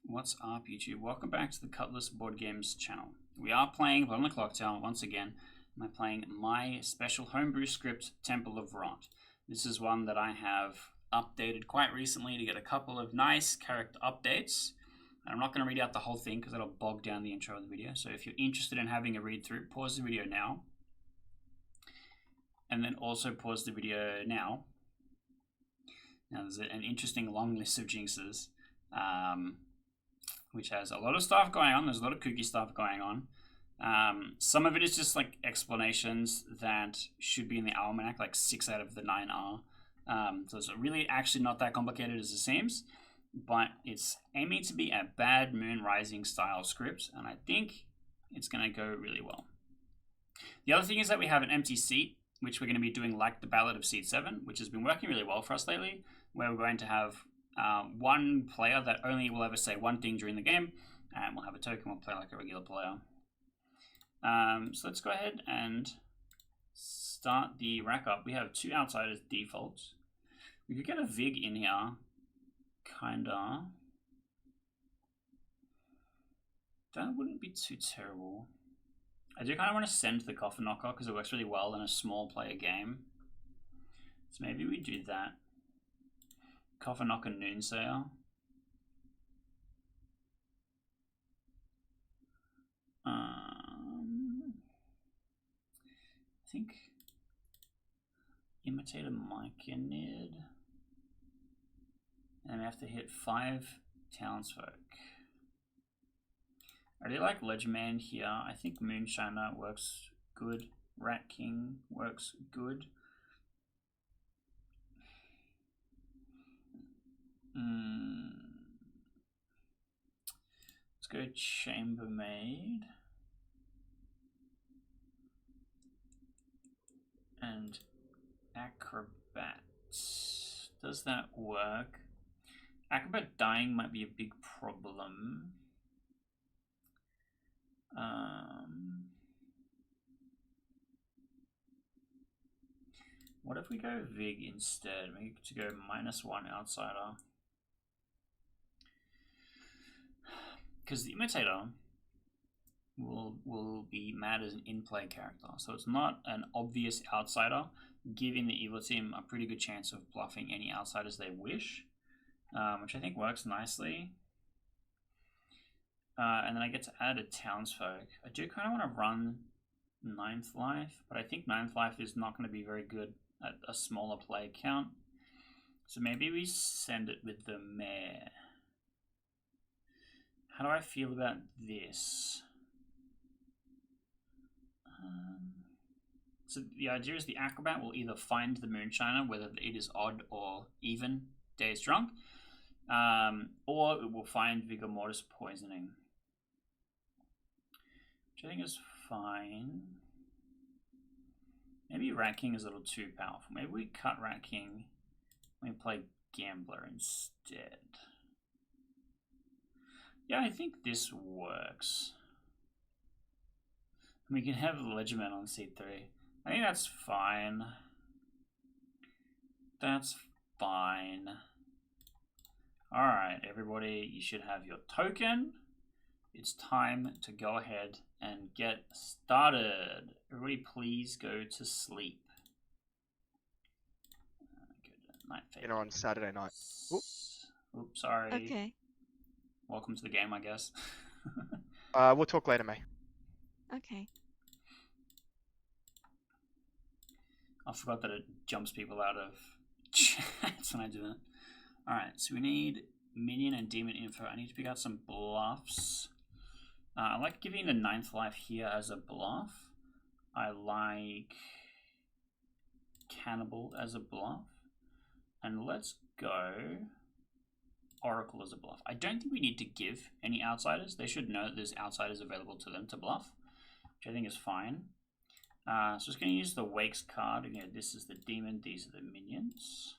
What's up, YouTube? Welcome back to the Cutlass Board Games channel. We are playing Blood on the Clocktower once again. I'm playing my special homebrew script, Temple of Rot. This is one that I have updated quite recently to get a couple of nice character updates. And I'm not going to read out the whole thing because that'll bog down the intro of the video. So if you're interested in having a read through, pause the video now. And then also pause the video now. Now there's an interesting long list of jinxes. Which has a lot of stuff going on. There's a lot of kooky stuff going on. Some of it is just like explanations that should be in the almanac, like 6 out of the 9 are. So it's really actually not that complicated as it seems, but it's aiming to be a bad Moon Rising style script, and I think it's going to go really well. The other thing is that we have an empty seat, which we're going to be doing like the Ballad of Seat 7, which has been working really well for us lately, where we're going to have one player that only will ever say one thing during the game, and we'll have a token. We'll play like a regular player. So let's go ahead and start the rack up. We have 2 outsiders default. We could get a Vig in here, kinda. That wouldn't be too terrible. I do kind of want to send the Coffin Knocker because it works really well in a small player game. So maybe we do that. Coffin Knocker Noonsayer. I think Imitator Myconid. And we have to hit 5 townsfolk. I really like Ledgerman here. I think Moonshiner works good. Rat King works good. Let's go Chambermaid and Acrobat. Does that work? Acrobat dying might be a big problem. What if we go Vig instead? Maybe to go -1 outsider. Because the Imitator will be mad as an in-play character. So it's not an obvious outsider, giving the evil team a pretty good chance of bluffing any outsiders they wish, which I think works nicely. And then I get to add a townsfolk. I do kind of want to run 9th Life, but I think 9th Life is not going to be very good at a smaller play count. So maybe we send it with the Mayor. How do I feel about this? So the idea is the Acrobat will either find the Moonshiner, whether it is odd or even days drunk, or it will find Vigor Mortis poisoning, which I think is fine. Maybe Rat King is a little too powerful. Maybe we cut Rat King and we play Gambler instead. Yeah, I think this works. We can have Ledgerman on seat 3. I think that's fine. That's fine. Alright, everybody, you should have your token. It's time to go ahead and get started. Everybody please go to sleep. Good night, Dinner on Saturday night. Oops, sorry. Okay. Welcome to the game, I guess. We'll talk later, May. Okay. I forgot that it jumps people out of chats when I do that. Alright, so we need minion and demon info. I need to pick out some bluffs. I like giving the 9th Life here as a bluff. I like Cannibal as a bluff. And let's go Oracle as a bluff. I don't think we need to give any outsiders. They should know that there's outsiders available to them to bluff, which I think is fine. So just going to use the Wakes card. Again, this is the demon, these are the minions.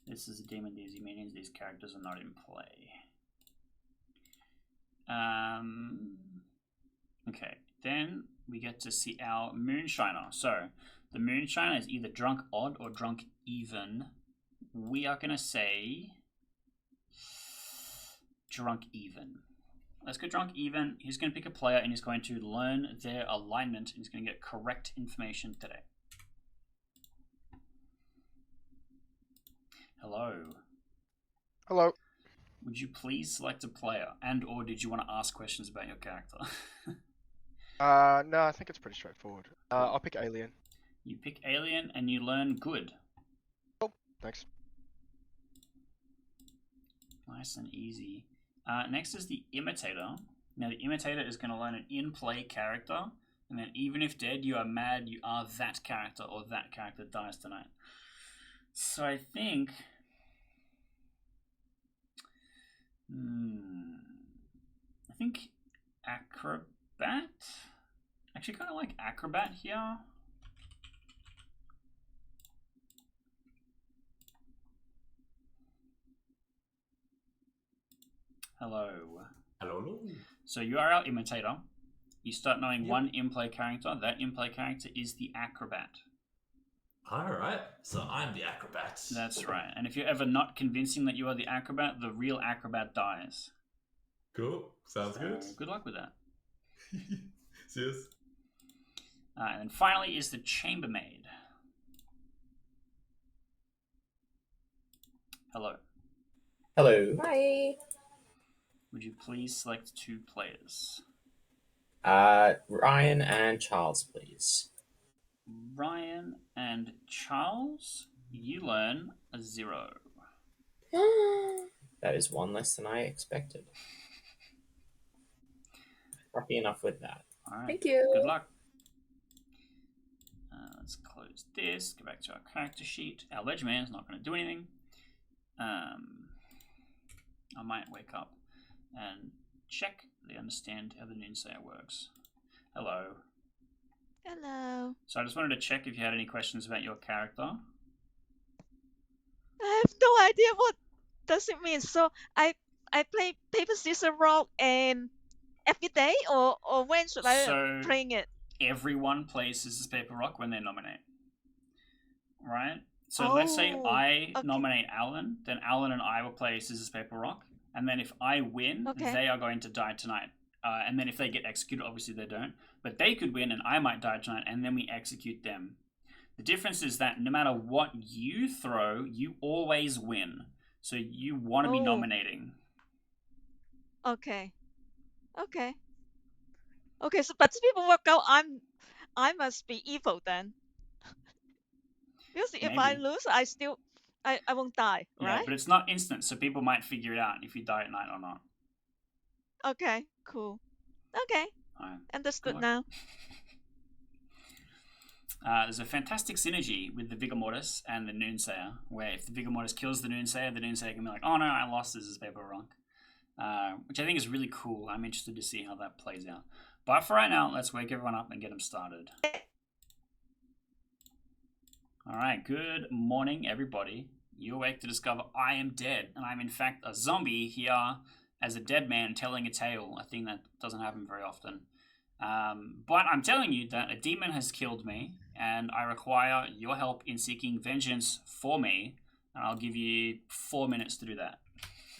This is the demon, these are minions. These characters are not in play. Okay, then we get to see our Moonshiner. So the Moonshiner is either drunk odd or drunk even. We are going to say drunk even. Let's go drunk even. He's going to pick a player and he's going to learn their alignment and he's going to get correct information today. Hello. Hello. Would you please select a player and or did you want to ask questions about your character? No, I think it's pretty straightforward. I'll pick alien. You pick alien and you learn good. Oh, thanks. Nice and easy. Next is the imitator. Now the imitator is going to learn an in-play character, and then even if dead, you are mad, you are that character, or that character dies tonight. So I think... I think acrobat? Actually kind of like acrobat here. Hello. Hello. So you are our imitator. You start knowing one in-play character. That in-play character is the acrobat. Alright, so I'm the acrobat. That's right. And if you're ever not convincing that you are the acrobat, the real acrobat dies. Cool, sounds good. Good luck with that. Cheers. And then finally is the chambermaid. Hello. Hello. Hi. Would you please select 2 players? Ryan and Charles, please. Ryan and Charles, you learn a 0. That is 1 less than I expected. Happy enough with that. All right. Thank you. Good luck. Let's close this. Go back to our character sheet. Our ledge man is not going to do anything. I might wake up and check they understand how the Noonsayer works. Hello. Hello. So I just wanted to check if you had any questions about your character. I have no idea what does it mean. So I play paper scissors rock and every day or when should I So playing it? everyone plays scissors paper rock when they nominate, right? So let's say Oh, I okay. nominate Alan, then Alan and I will play scissors paper rock, and then if I win, Okay. they are going to die tonight. And then if they get executed, obviously they don't, but they could win and I might die tonight, and then we execute them. The difference is that no matter what you throw, you always win. So you want to be Oh. nominating. Okay. Okay. Okay, so but if people work out I must be evil then. Because if I Maybe. lose I won't die, Yeah, right? but it's not instant, so people might figure it out if you die at night or not. Okay, cool. Okay. Alright. Understood luck. now. There's a fantastic synergy with the Vigor Mortis and the Noonsayer, where if the Vigor Mortis kills the Noonsayer can be like, oh no, I lost, this is paper rock. Which I think is really cool. I'm interested to see how that plays out. But for right now, let's wake everyone up and get them started. Alright, good morning everybody. You awake to discover I am dead, and I'm in fact a zombie here as a dead man telling a tale, a thing that doesn't happen very often. But I'm telling you that a demon has killed me, and I require your help in seeking vengeance for me, and I'll give you 4 minutes to do that.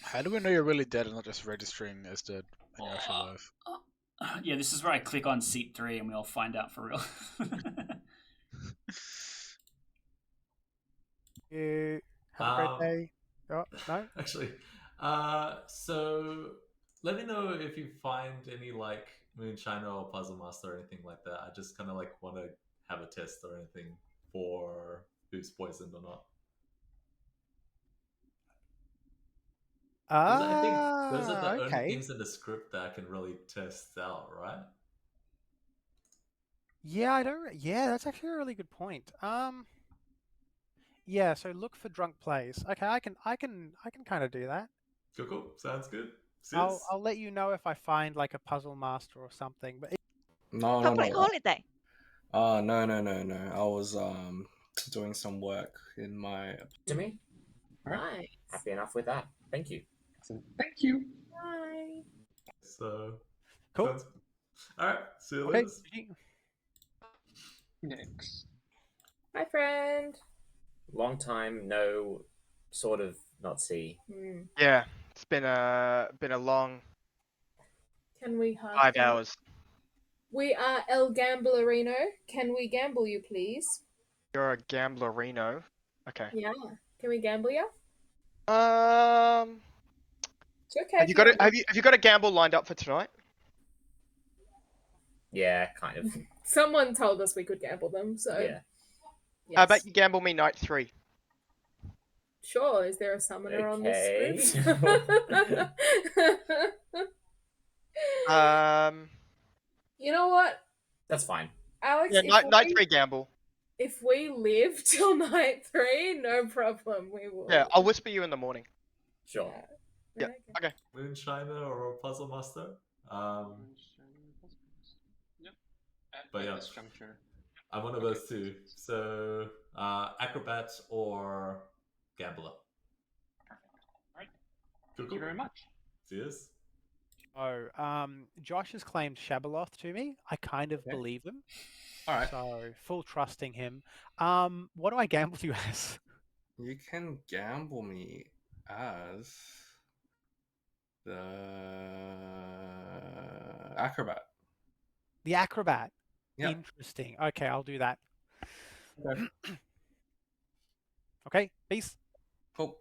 How do we know you're really dead and not just registering as dead in your actual life? Yeah, this is where I click on seat 3 and we all find out for real. You have a great day. Oh, no? Actually, so let me know if you find any like Moonshiner or Puzzle Master or anything like that. I just kind of like want to have a test or anything for who's poisoned or not. 'Cause I think those are the only Okay. things in the script that I can really test out, right? Yeah, I don't. Yeah, that's actually a really good point. Yeah. So look for drunk plays. Okay, I can kind of do that. Cool. Sounds good. I'll Sis? let you know if I find like a puzzle master or something. But No, Public holiday. no. I was doing some work in my. To me? Alright. Happy enough with that. Thank you. Thank you. Bye. So, Cool. sounds... Alright, see you Okay. later. Next. Hi, friend. Long time no sort of not see. Yeah, It's been a long Can we have 5 hours. We are El Gamblerino. Can we gamble you, please? You're a gamblerino. Okay. Yeah. Can we gamble you? It's okay. Have you got it? Have you got a gamble lined up for tonight? Yeah, kind of. Someone told us we could gamble them, so Yeah. yes. How about you gamble me night 3? Sure. Is there a summoner on Okay. this group? You know what, That's fine. Alex? Yeah, if night we- 3 gamble. If we live till night 3, no problem. We will. Yeah, I'll whisper you in the morning. Sure. Yeah. Okay. Moonshiner or Puzzle Master. Yep. But At yeah. this juncture. I'm one of those two. So Acrobat or Gambler. Alright. Cool, Thank you very much. Cheers. Josh has claimed Shabaloth to me. I kind of believe him. All right. So full trusting him. What do I gamble you as? You can gamble me as the acrobat. The acrobat. Yep. Interesting. Okay, I'll do that. Okay. Okay, peace. Cool.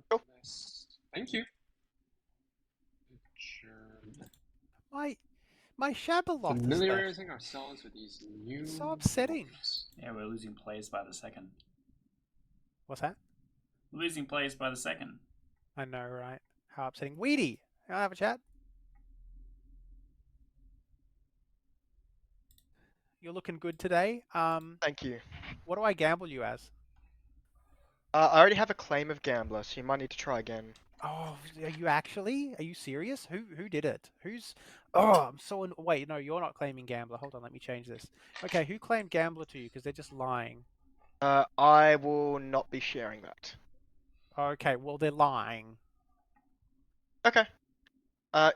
Cool. Nice. Thank you. My Shabaloth is left. Familiarizing ourselves with these new. So upsetting. forms. Yeah, we're losing plays by the second. What's that? We're losing plays by the second. I know, right? How upsetting. Weedy, can I have a chat? You're looking good today. Thank you. What do I gamble you as? I already have a claim of gambler, so you might need to try again. Oh, are you actually? Are you serious? Who did it? Who's? Oh, I'm so. Wait, no, you're not claiming gambler. Hold on, let me change this. Okay, who claimed gambler to you? Because they're just lying. I will not be sharing that. Okay, well they're lying. Okay.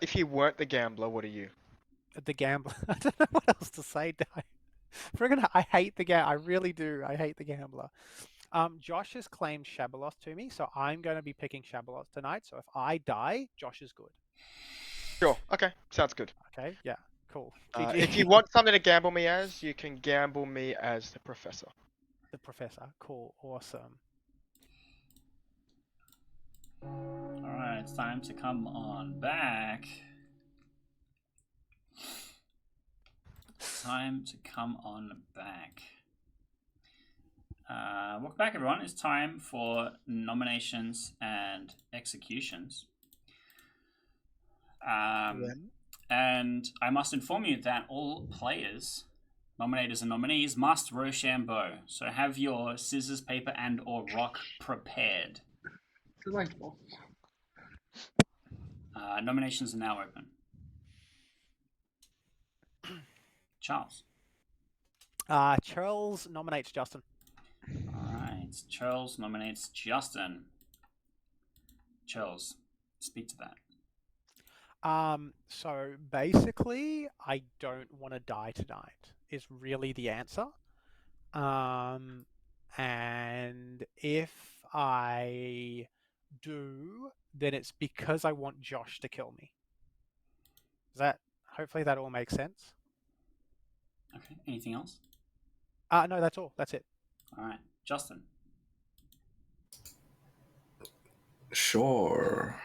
If you weren't the gambler, what are you? The gambler. I don't know what else to say. Friggin', I hate the I really do. I hate the gambler. Josh has claimed Shabaloth to me, so I'm going to be picking Shabaloth tonight. So if I die, Josh is good. Sure. Okay. Sounds good. Okay. Yeah. Cool. If you want something to gamble me as, you can gamble me as the professor. The professor. Cool. Awesome. Alright, it's time to come on back. Time to come on back. Welcome back, everyone. It's time for nominations and executions. And I must inform you that all players, nominators and nominees, must Rochambeau. So have your scissors, paper, and/or rock prepared. Delightful. Nominations are now open. Charles. Charles nominates Justin. Alright, Charles nominates Justin. Charles, speak to that. So basically, I don't want to die tonight, is really the answer. And if I do, then it's because I want Josh to kill me. Hopefully that all makes sense. Okay, anything else? No, that's all. That's it. Alright, Justin. Sure.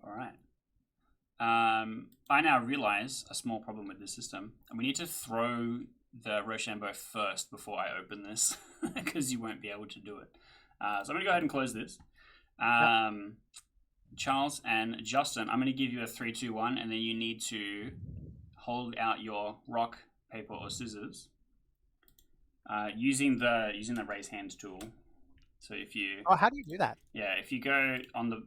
Alright. I now realize a small problem with this system, and we need to throw the Rochambeau first before I open this, because you won't be able to do it. So I'm going to go ahead and close this. Charles and Justin, I'm going to give you a 3, 2, 1, and then you need to hold out your rock, paper, or scissors using the raise hand tool. So if you how do you do that? Yeah, if you go on the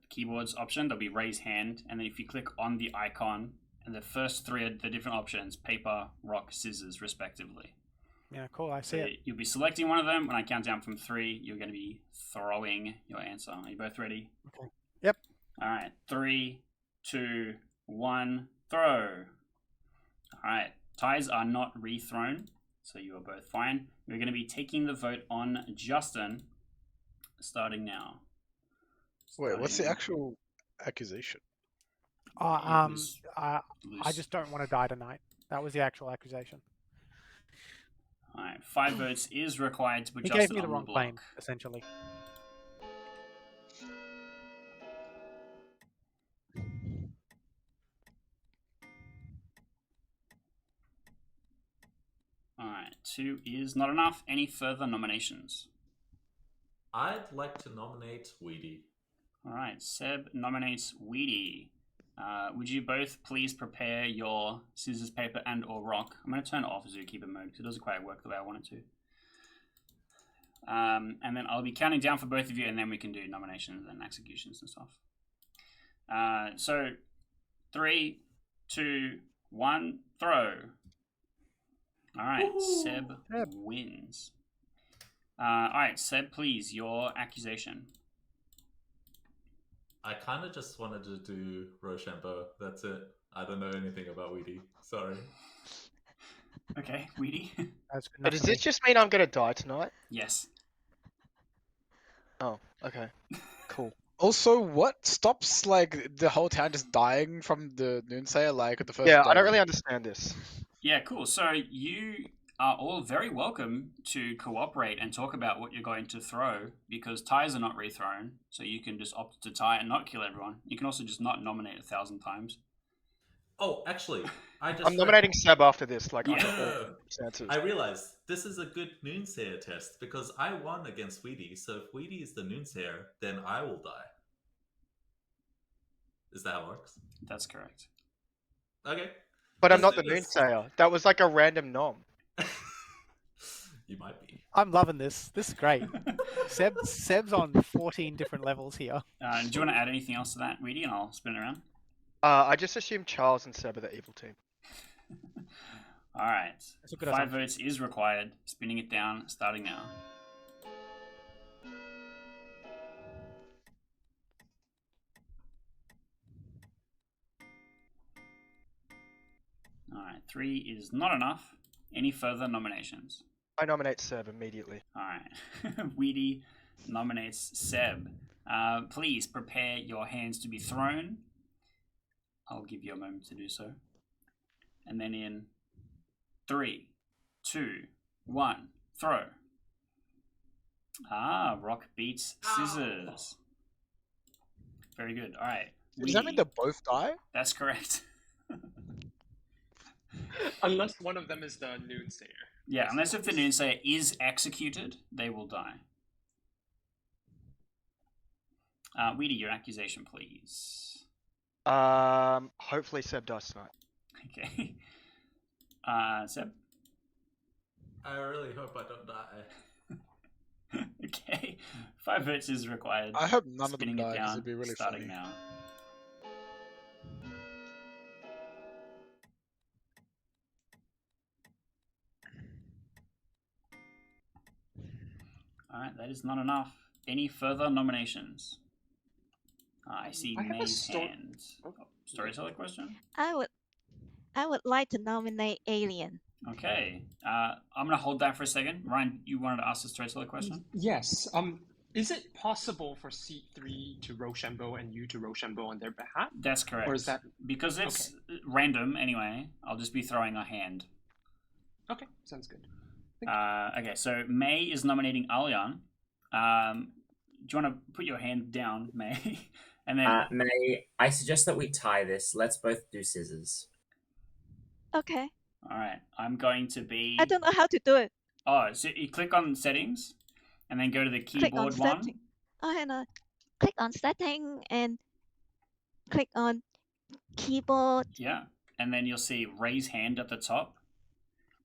keyboards option, there'll be raise hand, and then if you click on the icon, and the first 3 are the different options: paper, rock, scissors, respectively. Yeah, cool. I see it. You'll be selecting one of them. When I count down from 3, you're going to be throwing your answer. Are you both ready? Okay. Yep. All right. 3, 2, 1, throw. All right. Ties are not rethrown. So you are both fine. We're going to be taking the vote on Justin, starting now. Wait, what's the Starting- actual accusation? It was I loose. just don't want to die tonight. That was the actual accusation. All right, 5 votes is required to put He Justin gave me the on wrong block. claim, essentially. All right, 2 is not enough. Any further nominations? I'd like to nominate Weedy. All right, Seb nominates Weedy. Would you both please prepare your scissors, paper, and or rock? I'm going to turn it off as zookeeper mode because it doesn't quite work the way I want it to. And then I'll be counting down for both of you, and then we can do nominations and executions and stuff. So 3, 2, 1, throw. All right, Seb wins. All right, Seb, please, your accusation. I kind of just wanted to do Rochambeau. That's it. I don't know anything about Weedy. Sorry. Okay, Weedy. That's good But enough does for me. this just mean I'm gonna die tonight? Yes. Oh, okay. Cool. Also, what stops like the whole town just dying from the Noonsayer like at the first? Yeah, I don't really understand this. Yeah, cool. So you are all very welcome to cooperate and talk about what you're going to throw because ties are not rethrown. So you can just opt to tie and not kill everyone. You can also just not nominate 1,000 times. Oh, actually, I just I'm nominating Seb after this, like Yeah. under all No. circumstances. I realized this is a good Noonsayer test because I won against Weedy. So if Weedy is the Noonsayer, then I will die. Is that how it works? That's correct. Okay. But I'm Let's not do the this. Noonsayer. That was like a random nom. You might be. I'm loving this. This is great. Seb's on 14 different levels here. Do you want to add anything else to that, Weedy? And I'll spin it around. I just assumed Charles and Seb are the evil team. All right. That's a good 5 assumption. votes is required. Spinning it down, starting now. All right. 3 is not enough. Any further nominations? I nominate Seb immediately. All right. Weedy nominates Seb. Please prepare your hands to be thrown. I'll give you a moment to do so. And then in 3, 2, 1, throw. Rock beats scissors. Very good. All right. Does that mean Weedy. they both die? That's correct. Unless one of them is the Noonsayer. Yeah, unless if the Noonsayer is executed, they will die. Weedy, your accusation, please. Hopefully Seb dies tonight. Okay. Seb? I really hope I don't die. Okay. 5 votes is required. I hope none of them Spinning it die because down, it'd be really starting funny. now. Alright, that is not enough. Any further nominations? I see I have a May's hand. Oh. Storyteller question? I would like to nominate Alien. Okay. I'm going to hold that for a second. Ryan, you wanted to ask the storyteller question? Yes. Is it possible for C3 to Rochambeau and you to Rochambeau on their behalf? That's correct. Or is that Because it's random anyway, I'll just be throwing a hand. okay? Sounds good. Okay, so May is nominating Alian. Do you want to put your hand down, May? And then May, I suggest that we tie this. Let's both do scissors. Okay. all right, I'm going to be. I don't know how to do it. Oh, so you click on settings, and then go to the Click on keyboard one. setting. Oh, hang on. Click on setting and click on keyboard. Yeah, and then you'll see raise hand at the top,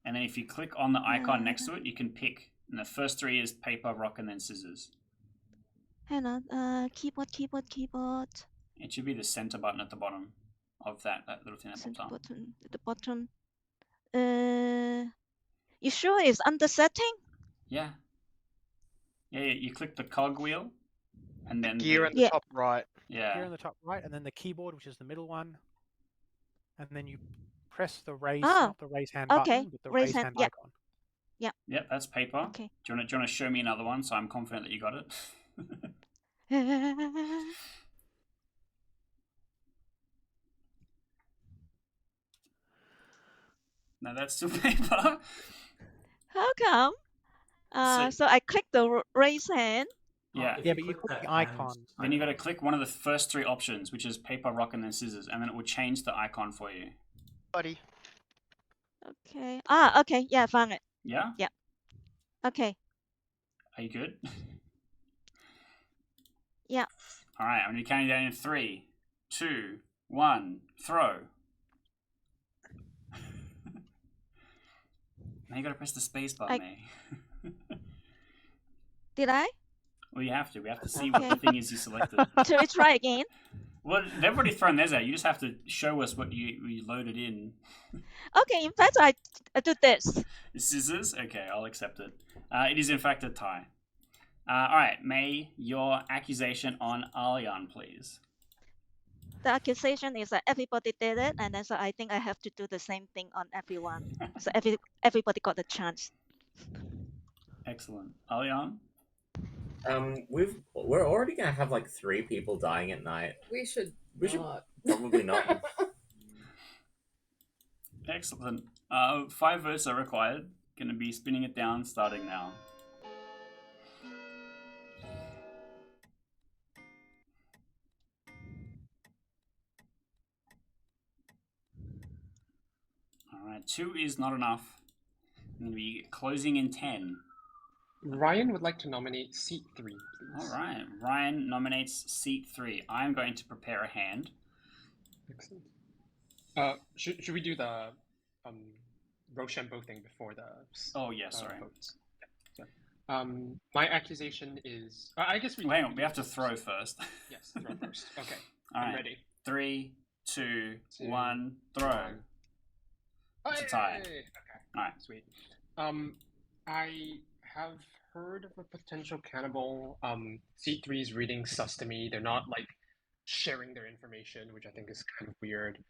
and then if you click on the icon next to it, you can pick. And the first 3 is paper, rock, and then scissors. Hang on. Keyboard. It should be the center button at the bottom of that little thing that pops Center up. button at the bottom. You sure it's under setting? Yeah. Yeah, you click the cog wheel, and then Gear the, in the top right. yeah. Here in the top right, and then the keyboard, which is the middle one. And then you press the raise, Ah, not the raise hand okay. button, but the Raise raise hand, hand yeah. icon. Yep. Yep, that's paper. Okay. Do you want to show me another one so I'm confident that you got it? No, that's still paper. How come? So I click the raise hand. Yeah. Yeah, but you click the icon. Then you got to click one of the first three options, which is paper, rock, and then scissors, and then it will change the icon for you. Buddy. Okay. Okay. Yeah, I found it. Yeah? Yeah. Okay. Are you good? Yeah. All right, I'm going to count you down in 3, 2, 1, throw. Now you got to press the space bar, May. Did I? Well, you have to. We have to see what the thing is you selected. Shall we try again? Well, they've already thrown theirs out. You just have to show us what you loaded in. Okay, in fact, I do this. Scissors? Okay, I'll accept it. It is, in fact, a tie. All right, May, your accusation on Alian, please. The accusation is that everybody did it, and then so I think I have to do the same thing on everyone. So everybody got a chance. Excellent. Alian? We're already gonna have like 3 people dying at night. We should probably not. Excellent. 5 votes are required. Gonna be spinning it down starting now. Alright, 2 is not enough. I'm gonna be closing in 10. Ryan would like to nominate seat 3, please. Alright, Ryan nominates seat 3. I'm going to prepare a hand. Excellent. Should we do the Rochambeau thing before the Oh, yeah, sorry. votes? Yeah. My accusation is... I guess we... Hang on, we have to throw first. Yes, throw first. Okay, Alright. I'm ready. 3, 2, 1, throw. It's a tie. Okay, Alright. sweet. I have heard of a potential cannibal. Seat 3 is reading sus to me. They're not like sharing their information, which I think is kind of weird.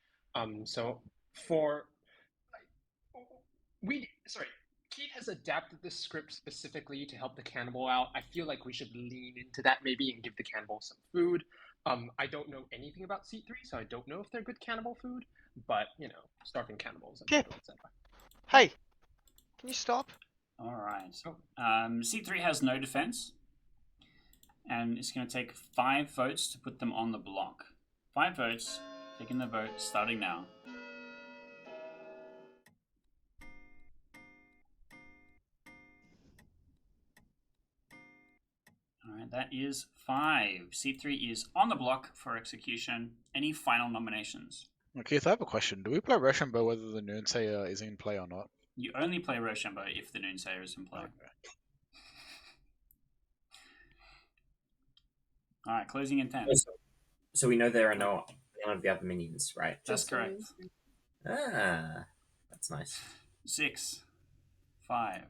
So for Keith has adapted the script specifically to help the cannibal out. I feel like we should lean into that maybe and give the cannibal some food. I don't know anything about Seat 3, so I don't know if they're good cannibal food, but, you know, starving cannibals. And Hey, can you stop? Alright. C3 has no defense. And it's going to take 5 votes to put them on the block. 5 votes. Taking the vote, starting now. Alright, that is 5. C3 is on the block for execution. Any final nominations? Keith, I have a question. Do we play Rochambeau whether the Noonsayer is in play or not? You only play Rochambeau if the Noonsayer is in play. Okay. Alright, closing in 10. So we know there are none of the other minions, right? That's correct. Ah, that's nice. 6, 5,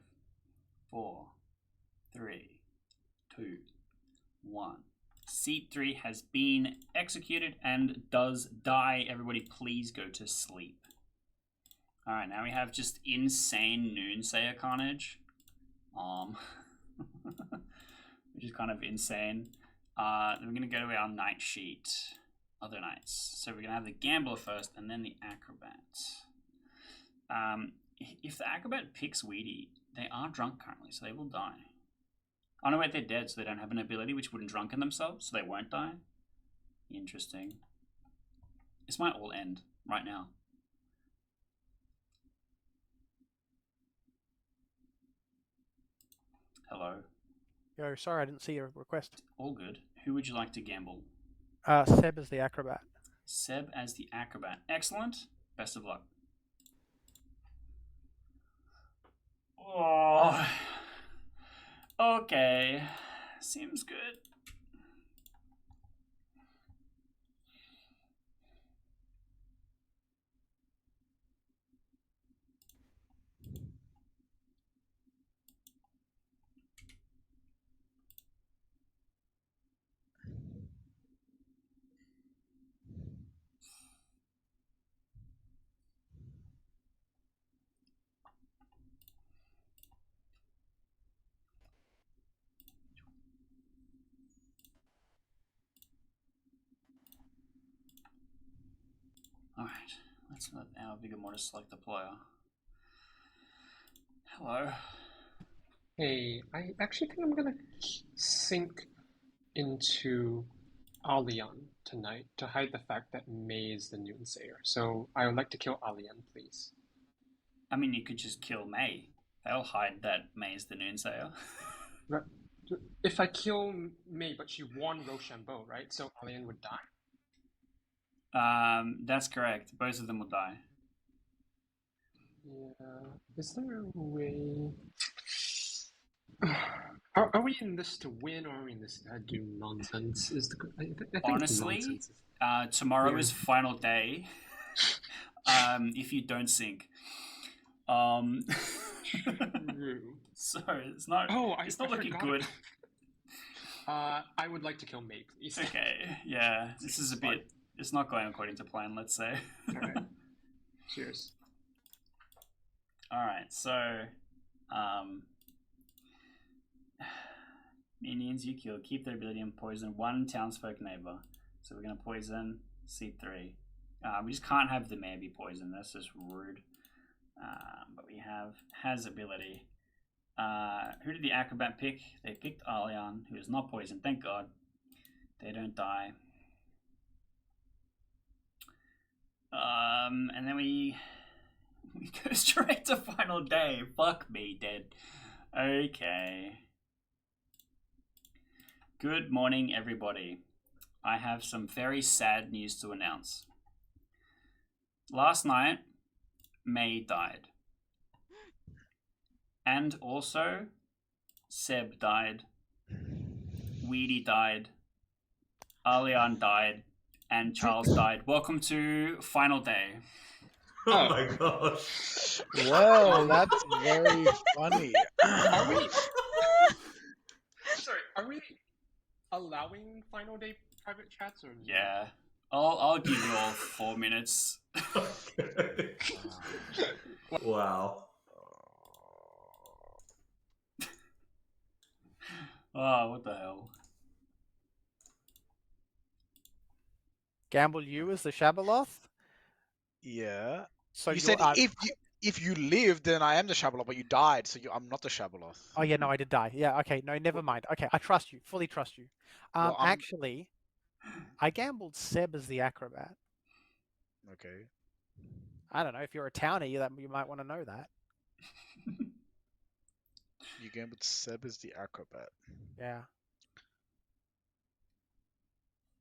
4, 3, 2, 1. Seat 3 has been executed and does die. Everybody please go to sleep. Alright, now we have just insane Noonsayer carnage. Which is kind of insane. Then we're going to go to our night sheet. Other nights. So we're going to have the Gambler first and then the Acrobat. If the Acrobat picks Weedy, they are drunk currently, so they will die. Oh no, wait, they're dead, so they don't have an ability which wouldn't drunken themselves, so they won't die. Interesting. This might all end right now. Hello. Yo, sorry, I didn't see your request. All good. Who would you like to gamble? Seb is the acrobat. Seb as the Acrobat. Excellent. Best of luck. Oh. Okay. Seems good. Alright, let's let our bigger model select the player. Hello. Hey, I actually think I'm gonna sink into Alian tonight to hide the fact that May is the Noonsayer. So I would like to kill Alian, please. I mean, you could just kill May. They'll hide that May is the Noonsayer. If I kill May, but she won Rochambeau, right? So Alian would die? That's correct. Both of them will die. Yeah. Is there a way... Are we in this to win, or are we in this to do nonsense? I think Honestly, nonsense. tomorrow is final day. If you don't sink. True. So it's not. It's not looking good. I would like to kill May, please. Okay. Yeah. This is a bit. It's not going according to plan. Let's say. All right. Cheers. All right. So, minions you kill keep their ability and poison one townsfolk neighbor. So we're gonna poison C3. We just can't have the mayor be poisoned. That's just rude. But we has ability. Who did the acrobat pick? They picked Alian, who is not poisoned. Thank God. They don't die. And then we go straight to final day. Fuck me, dead. Okay. Good morning, everybody. I have some very sad news to announce. Last night, May died. And also, Seb died. Weedy died. Alian died. And Charles died. Welcome to final day. Oh my gosh. Well, that's very funny. Are we? Sorry, are we allowing final day private chats or? Yeah. I'll give you all 4 minutes. Okay. Wow. Oh, what the hell? Gamble you as the Shabaloth? Yeah. So you you're, said if you lived, then I am the Shabaloth, but you died, so I'm not the Shabaloth. Oh yeah, no, I did die. Yeah, okay, no, never mind. Okay, I trust you, fully trust you. Well, Actually, I gambled Seb as the acrobat. Okay. I don't know if you're a townie, you might want to know that. You gambled Seb as the acrobat. Yeah.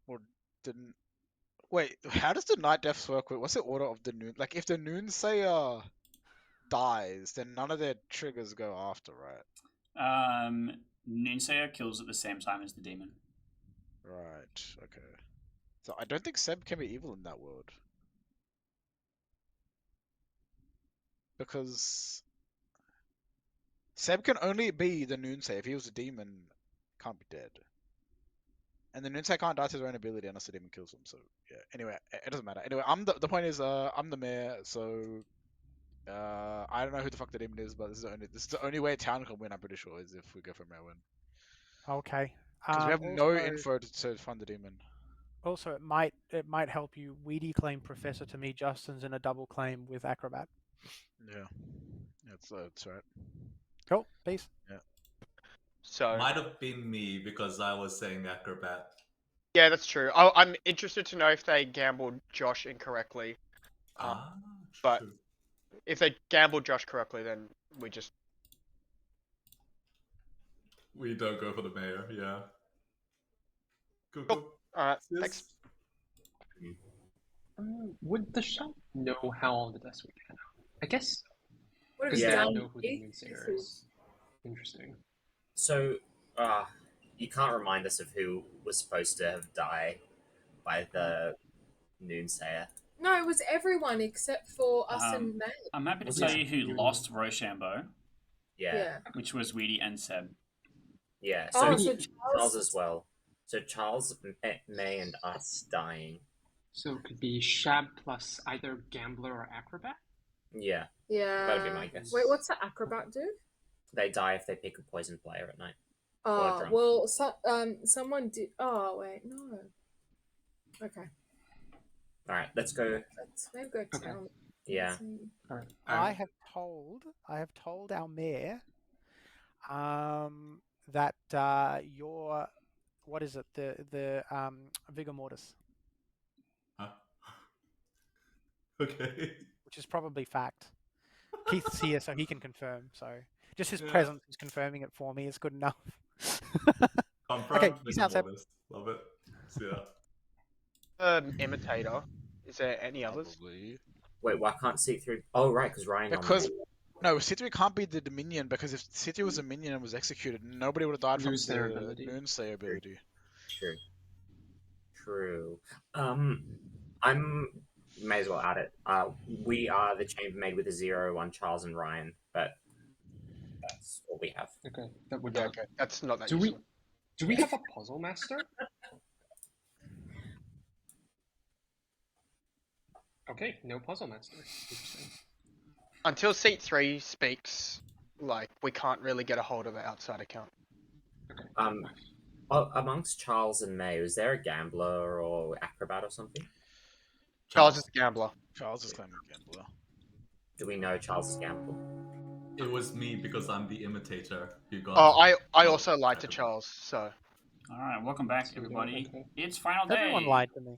Or didn't? Wait, how does the night deaths work? What's the order of the noon? Like, if the Noonsayer dies, then none of their triggers go after, right? Noonsayer kills at the same time as the demon. Right. Okay. So I don't think Seb can be evil in that world. Because Seb can only be the Noonsayer. If he was a demon, can't be dead. And the Noonsayer can't die to his own ability unless the demon kills him. So yeah. Anyway, it doesn't matter. Anyway, the point is I'm the mayor, so I don't know who the fuck the demon is, but this is the only way town can win. I'm pretty sure is if we go for mayor win. Okay. Because we have no info to find the demon. Also, it might help you. Weedy claim Professor to me. Justin's in a double claim with Acrobat. Yeah, that's right. Cool. Peace. Yeah. So Might have been me because I was saying acrobat. yeah, that's true. I'm interested to know if they gambled Josh incorrectly. But True. if they gambled Josh correctly, then we just We don't go for the mayor, yeah. Cool, Cool. cool. Alright, Yes. thanks. Would the shop know how the deaths would pan out? I guess. What have Because you they Yeah. don't done? know who the Noonsayer is. Interesting. So, you can't remind us of who was supposed to have died by the Noonsayer. No, it was everyone except for us and May. I'm happy to Was tell it- you who lost Rochambeau, Yeah. which was Weedy and Seb. Yeah. Oh, So, so Charles Charles. as well. So Charles, May, and us dying. So it could be Shab plus either Gambler or Acrobat? Yeah. Yeah. That'd be my guess. Wait, what's the acrobat do? They die if they pick a poison player at night. Oh, drunk. well, someone did. Oh, wait, no. Okay. All right, let's go. Maybe go Okay. town. Yeah. All right. I have told our mayor that your what is it, the vigor mortis, Huh? Okay. which is probably fact. Keith's here, so he can confirm. So just his Yeah. presence is confirming it for me is good enough. Confirmed. Okay, peace out, Seb. Love it. See ya. Imitator. Is there any others? Probably. Wait, why can't C3? Oh, right, because Ryan. Because nominated. no, C3 can't be the Dominion because if C3 was a minion and was executed, nobody would have died Lose from their the ability. Noonsayer ability. True. True. I'm may as well add it. We are the chambermaid with a 0 on Charles and Ryan, but that's all we have. Okay. That would Yeah, not. okay. That's not that Do useful. we have a puzzle master? Okay, no puzzle master. Interesting. Until seat 3 speaks, like, we can't really get a hold of an outside account. Okay. Amongst Charles and May, was there a gambler or acrobat or something? Charles is a gambler. Charles is claiming gambler. Do we know Charles is gambler? It was me because I'm the imitator who got. Oh, I also lied to Charles, so. All right, welcome back, everybody. It's final day. Everyone lied to me.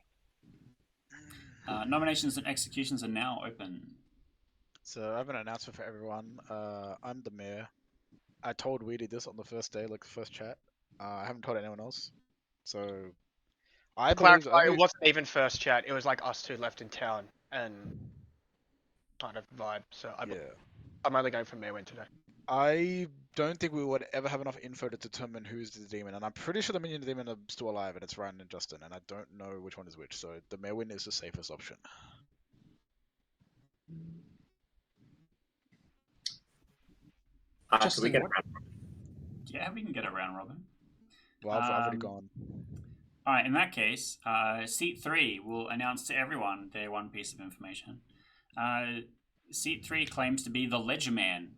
Nominations and executions are now open. So I have an announcement for everyone. I'm the mayor. I told Weedy this on the first day, like the first chat. I haven't told anyone else. So I believe Clarify, it wasn't even first chat. It was like us two left in town and kind of vibe. So I'm only going from Maywin today. I don't think we would ever have enough info to determine who's the demon, and I'm pretty sure the minion and the demon are still alive, and it's Ryan and Justin, and I don't know which one is which. So the Maywin is the safest option. Should we get a round robin? Yeah, we can get a round robin. Well, I've already gone. All right, in that case, seat 3 will announce to everyone their one piece of information. Seat 3 claims to be the Ledger Man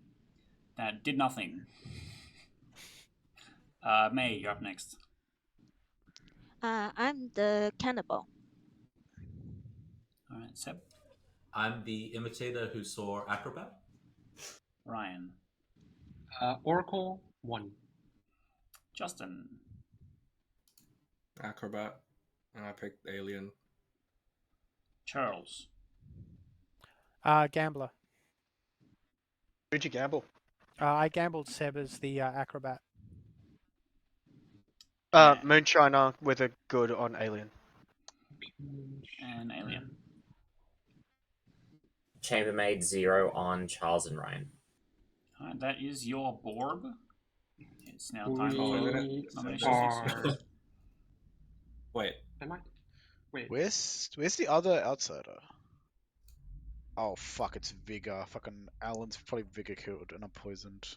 that did nothing. May, you're up next. I'm the cannibal. All right, Seb. I'm the imitator who saw acrobat. Ryan. Oracle 1. Justin. Acrobat. And I picked Alien. Charles. Gambler. Who'd you gamble? I gambled Seb as the acrobat. Moonshiner with a good on Alien. And Alien. Chambermaid 0 on Charles and Ryan. All right, that is your Borb. It's now time for We nominations. are... Wait. Am I? Wait. Where's the other outsider? Oh fuck! It's Vigor. Fucking Alan's probably Vigor killed, and I'm poisoned.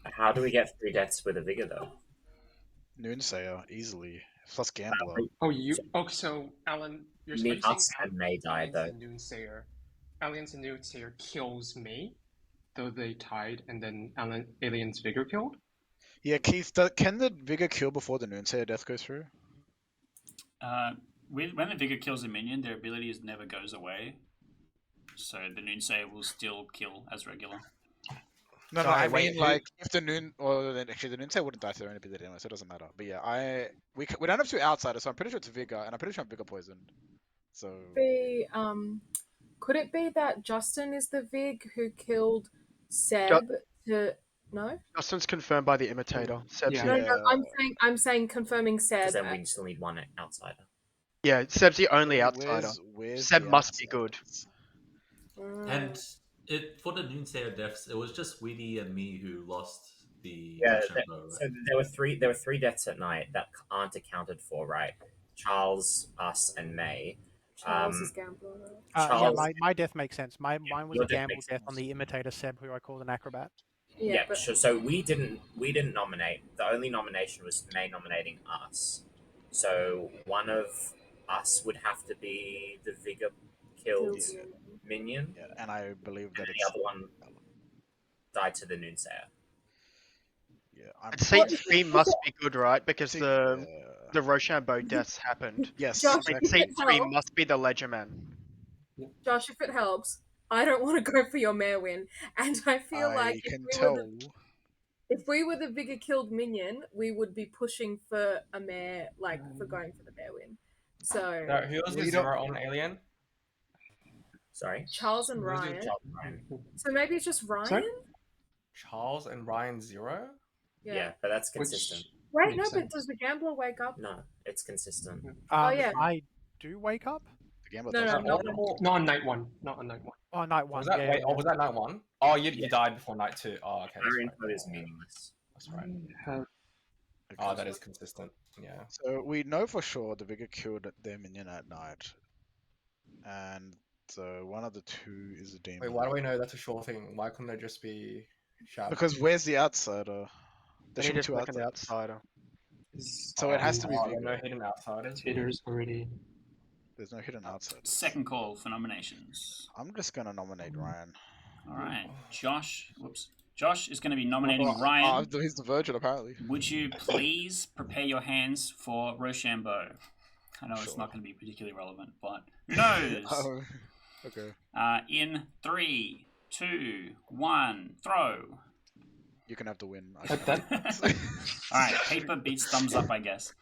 How do we get 3 deaths with a vigor though? Noonsayer easily plus gambler. Oh, you. Oh, so Alan, you're Me, saying us, and May died though. Noonsayer. Alien's and Noonsayer kills May, though they tied, and then Alien's Vigor killed. Yeah, Keith. Can the Vigor kill before the Noonsayer death goes through? When the Vigor kills a minion, their ability never goes away. So the Noonsayer will still kill as regular. No, So no, I I wait, mean like if the Noon, or then actually the Noonsayer wouldn't die to their own ability anyway, so it doesn't matter. But yeah, we don't have 2 outsiders, so I'm pretty sure it's Vigor, and I'm pretty sure I'm Vigor poisoned. So Could it be that Justin is the Vig who killed Seb no? Justin's confirmed by the imitator. Seb's Yeah. No, I'm saying confirming Seb. Because then we still need 1 outsider. Yeah, Seb's the only outsider. Where's Seb the must be good. And for the Noonsayer deaths, it was just Weedy and me who lost the Yeah, Chamber, right? so there were 3 deaths at night that aren't accounted for, right? Charles, us, and May. Charles is gambler. Yeah, Charles- my death makes sense. Mine was your a death gamble makes death on sense. the imitator Seb, who I called an acrobat. Yeah, sure. So we didn't nominate. The only nomination was May nominating us. So one of us would have to be the Vigor killed minion. Yeah, and I believe that And it's the other one died to the Noonsayer. yeah. I'm Seat 3 must be good, right? Because The Rochambeau deaths happened. Yes, Josh, Like exactly. if it C3 helps, must be the Ledger Man. Josh, if it helps, I don't want to go for your mayor win, and I feel like I can we tell. if we were the Vigor killed minion, we would be pushing for a mayor, like for going for the mayor win. So No, who was the We don't- 0 on Alien? Sorry. Charles and Who's the Ryan. Charles and Ryan? So maybe it's just Ryan. Sorry? Charles and Ryan 0? Yeah, but that's consistent. Wait, no, Makes but sense. does the gambler wake up? No, it's consistent. Oh, yeah. I do wake up. The gambler No, does no, not. not Not on night one. Not on night one. Oh, night one. Was that yeah, wait? yeah. Oh, was that night 1? Oh, you Yeah. died before night 2. Oh, okay. That's Our right. info is meaningless. That's right. Have Oh, that is consistent. Yeah. So we know for sure the Vigor killed their minion at night, and so one of the two is a demon. Wait, why do we know that's a sure thing? Why couldn't there just be Shab? Because where's the outsider? They There need should be to two select an outsiders. outsider. So it has to be Oh, there are Vigor. no hidden outsiders. Taters already. There's no hidden outsiders. Second call for nominations. I'm just gonna nominate Ryan. All right, Josh. Whoops. Josh is going to be nominating Oh, Ryan. he's the virgin, apparently. Would you please prepare your hands for Rochambeau? I know it's Sure. not going to be particularly relevant, but who knows? Oh, okay. In 3, 2, 1, throw. You can have the win. I Like can that? have the win. All right, paper beats thumbs up, I guess.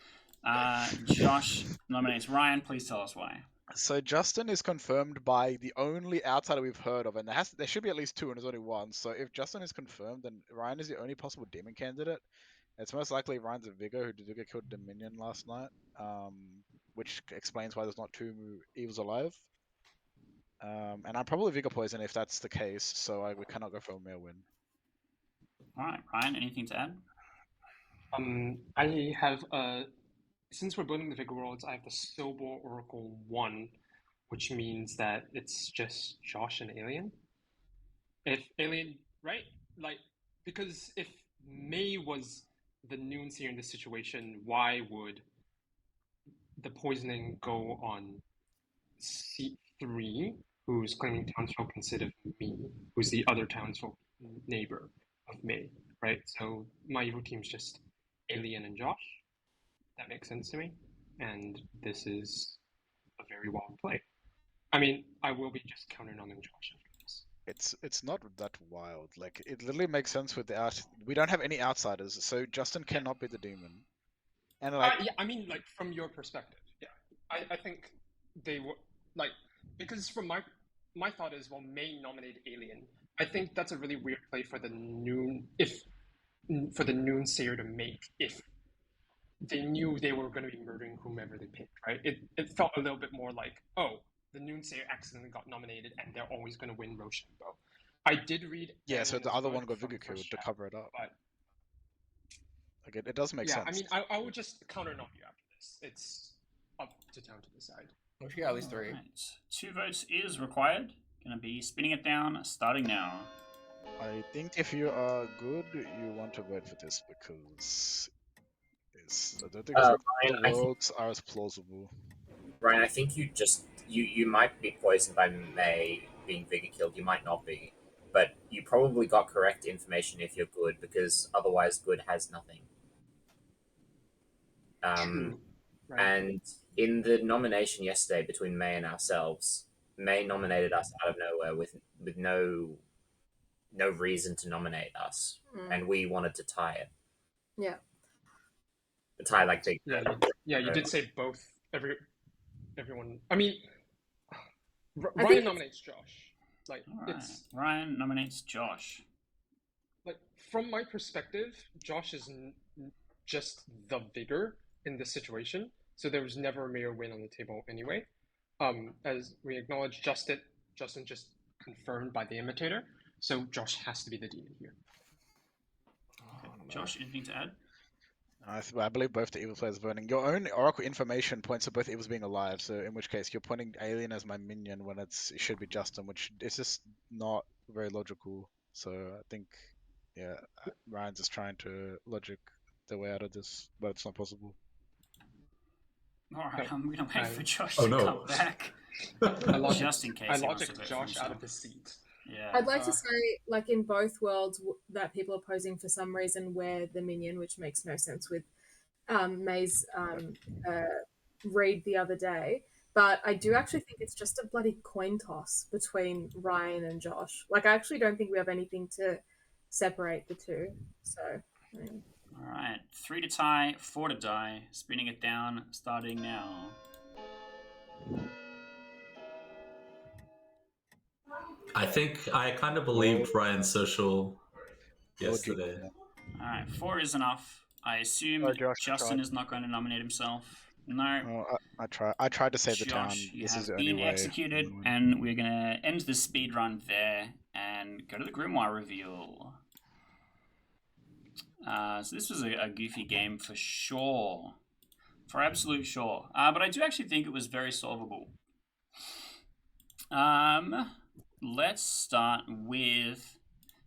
Josh nominates Ryan. Please tell us why. So Justin is confirmed by the only outsider we've heard of, and there should be at least two, and there's only one. So if Justin is confirmed, then Ryan is the only possible demon candidate. It's most likely Ryan's a Vigor, who Vigor killed Dominion last night, which explains why there's not two evils alive. And I'm probably Vigor poison if that's the case, so we cannot go for a male win. All right, Ryan, anything to add? I have since we're building the Vigor worlds, I have the Silver Oracle 1, which means that it's just Josh and Alien. If Alien, right? Like, because if May was the Noonseer in this situation, why would the poisoning go on C3, who's claiming townsfolk instead of me, who's the other townsfolk neighbor of May, right? So my evil team's just Alien and Josh. That makes sense to me, and this is a very wild play. I mean, I will be just counter-nomming Josh after this. It's not that wild. Like, it literally makes sense with the we don't have any outsiders, so Justin cannot be the demon. And like, Yeah, I mean, like, from your perspective, yeah. I think they were, like, because from my thought is, well, May nominated Alien. I think that's a really weird play for the Noonsayer to make if they knew they were going to be murdering whomever they picked, right? It felt a little bit more like, oh, the Noonsayer accidentally got nominated and they're always going to win Rochambeau. I did read... yeah, so the Alien's other vote one got from Vigor the killed first to chat, cover it up. But Like, it does make yeah, sense. I mean, I would just counter-nom you after this. It's up to town to decide. We should get at least 3. Right. 2 votes is required. Gonna be spinning it down, starting now. I think if you are good, you want to vote for this because I don't think Ryan, the I think- worlds are as plausible. Ryan, I think you just you might be poisoned by May being Vigor killed. You might not be, but you probably got correct information if you're good, because otherwise, good has nothing. True. Right. And in the nomination yesterday between May and ourselves, May nominated us out of nowhere with no reason to nominate us, and we wanted to tie it. Yeah. Tie like big. Yeah, you did say both. Everyone. I mean, I Ryan think- nominates Josh. Like, All right. it's Ryan nominates Josh. like, from my perspective, Josh is just the Vigor in this situation, so there was never a mayor win on the table anyway. As we acknowledged, Justin just confirmed by the imitator, so Josh has to be the demon here. Okay. Josh, anything to add? I believe both the evil players are voting. Your own Oracle information points to both evils being alive, so in which case you're pointing Alien as my minion when it should be Justin, which is just not very logical. So I think, yeah, Ryan's just trying to logic their way out of this, but it's not possible. All right, I'm gonna wait for Josh Oh, to no. come back, just in case. I he wants to logic vote for Josh out himself. of his seat. Yeah. I'd like to say, like in both worlds, that people are posing for some reason we're the minion, which makes no sense with May's read the other day. But I do actually think it's just a bloody coin toss between Ryan and Josh. Like, I actually don't think we have anything to separate the two. So, All right, 3 to tie, 4 to die. Spinning it down, starting now. I think I kind of believed Ryan's social yesterday. All right, 4 is enough. I assume Justin is not going to nominate himself. No. Well, I tried to save the town. Josh, you This is have the only been way. executed, and we're going to end the speed run there and go to the Grimoire reveal. So this was a goofy game for sure. For absolute sure. But I do actually think it was very solvable. Let's start with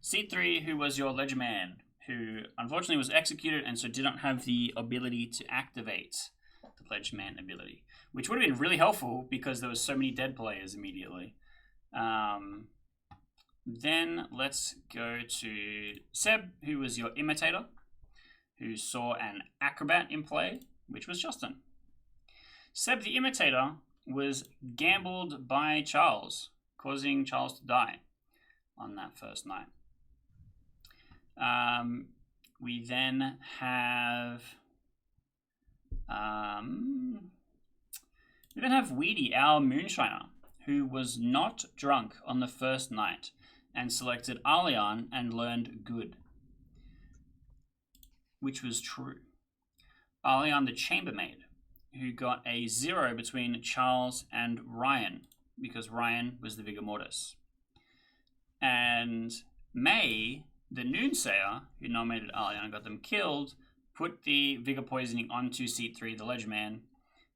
C3, who was your Ledger Man, who unfortunately was executed and so didn't have the ability to activate the Ledger Man ability, which would have been really helpful because there was so many dead players immediately. Then let's go to Seb, who was your Imitator, who saw an Acrobat in play, which was Justin. Seb the Imitator was gambled by Charles, causing Charles to die on that first night. We then have Weedy, our Moonshiner, who was not drunk on the first night and selected Arleon and learned good, which was true. Arleon the Chambermaid, who got a 0 between Charles and Ryan, because Ryan was the Vigor Mortis. And May, the Noonsayer, who nominated Arleon and got them killed, put the Vigor Poisoning onto Seat 3, the Ledger Man,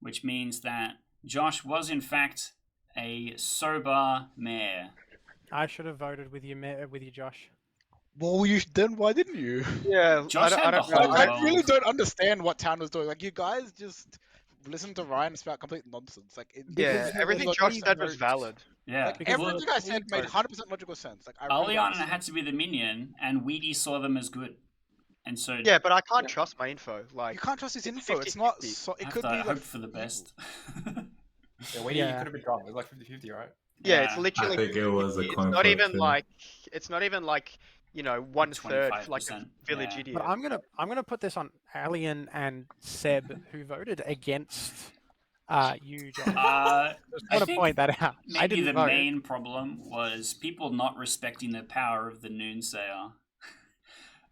which means that Josh was in fact a sober mayor. I should have voted with you, Josh. Well, then why didn't you? Yeah, Josh had the whole I world. really don't understand what Town was doing. Like, you guys just listen to Ryan spout complete nonsense. Like, everything Josh said was valid. Yeah, like, everything I said made 100% logical sense. Like, Arleon had to be the minion, and Weedy saw them as good. And so yeah, but I can't trust my info. Like, you can't trust his info. 50, It's not. 50. So, it I could have be to like hope for the best. Yeah, Weedy could have been drunk. It was like 50-50, right? Yeah, it's literally. I think it was a it's coin not flip even too. like. It's not even like 1/3 like a 25%, village yeah. idiot. But I'm gonna put this on Alien and Seb, who voted against you, John. I Just want to think point that out. I maybe didn't the vote. main problem was people not respecting the power of the Noonsayer.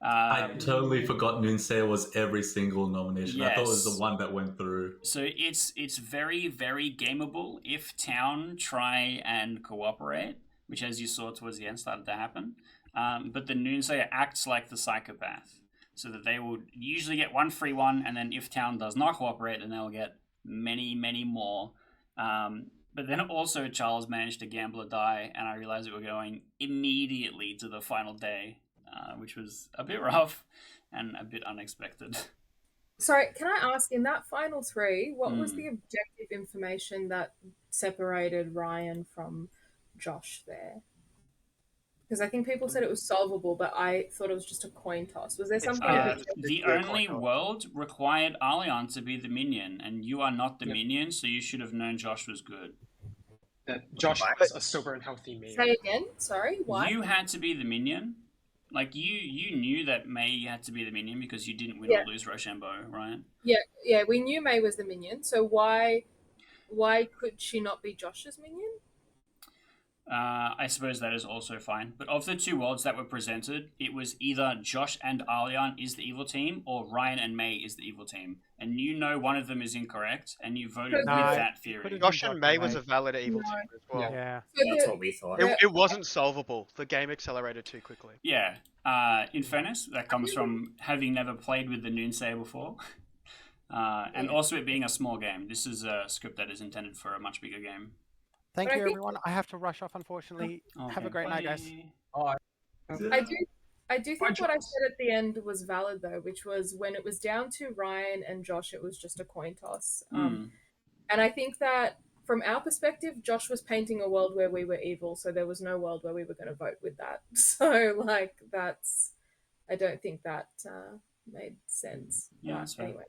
I totally forgot Noonsayer was every single nomination. I thought it was Yes. the one that went through. So it's very, very gameable if Town try and cooperate, which, as you saw towards the end, started to happen. But the Noonsayer acts like the psychopath, so that they will usually get one free one, and then if Town does not cooperate, then they'll get many, many more. But then also Charles managed to gamble or die, and I realized we were going immediately to the final day, which was a bit rough and a bit unexpected. Sorry, can I ask, in that final 3, what was the objective information that separated Ryan from Josh there? Because I think people said it was solvable, but I thought it was just a coin toss. Was there something? The only world required Arleon to be the minion, and you are not the minion, so you should have known Josh was good. Josh was a sober and healthy mayor. Say again? Sorry, why? You had to be the minion. Like, you knew that May had to be the minion because you didn't win Yeah. or lose Rochambeau, right? Yeah, we knew May was the minion, so why could she not be Josh's minion? I suppose that is also fine. But of the 2 worlds that were presented, it was either Josh and Arleon is the evil team, or Ryan and May is the evil team. And you know one of them is incorrect, and you voted No, with it that theory. Josh and May was a valid evil team as well. Yeah. That's what we thought. It wasn't solvable. The game accelerated too quickly. Yeah. In fairness, that comes from having never played with the Noonsayer before. And also it being a small game. This is a script that is intended for a much bigger game. Thank But I you, think- everyone. I have to rush off, unfortunately. Have a great night, guys. Oh, I do think what I said at the end was valid, though, which was when it was down to Ryan and Josh, it was just a coin toss. And I think that from our perspective, Josh was painting a world where we were evil, so there was no world where we were going to vote with that. So, I don't think that made sense. Yeah, But that's fair. anyway.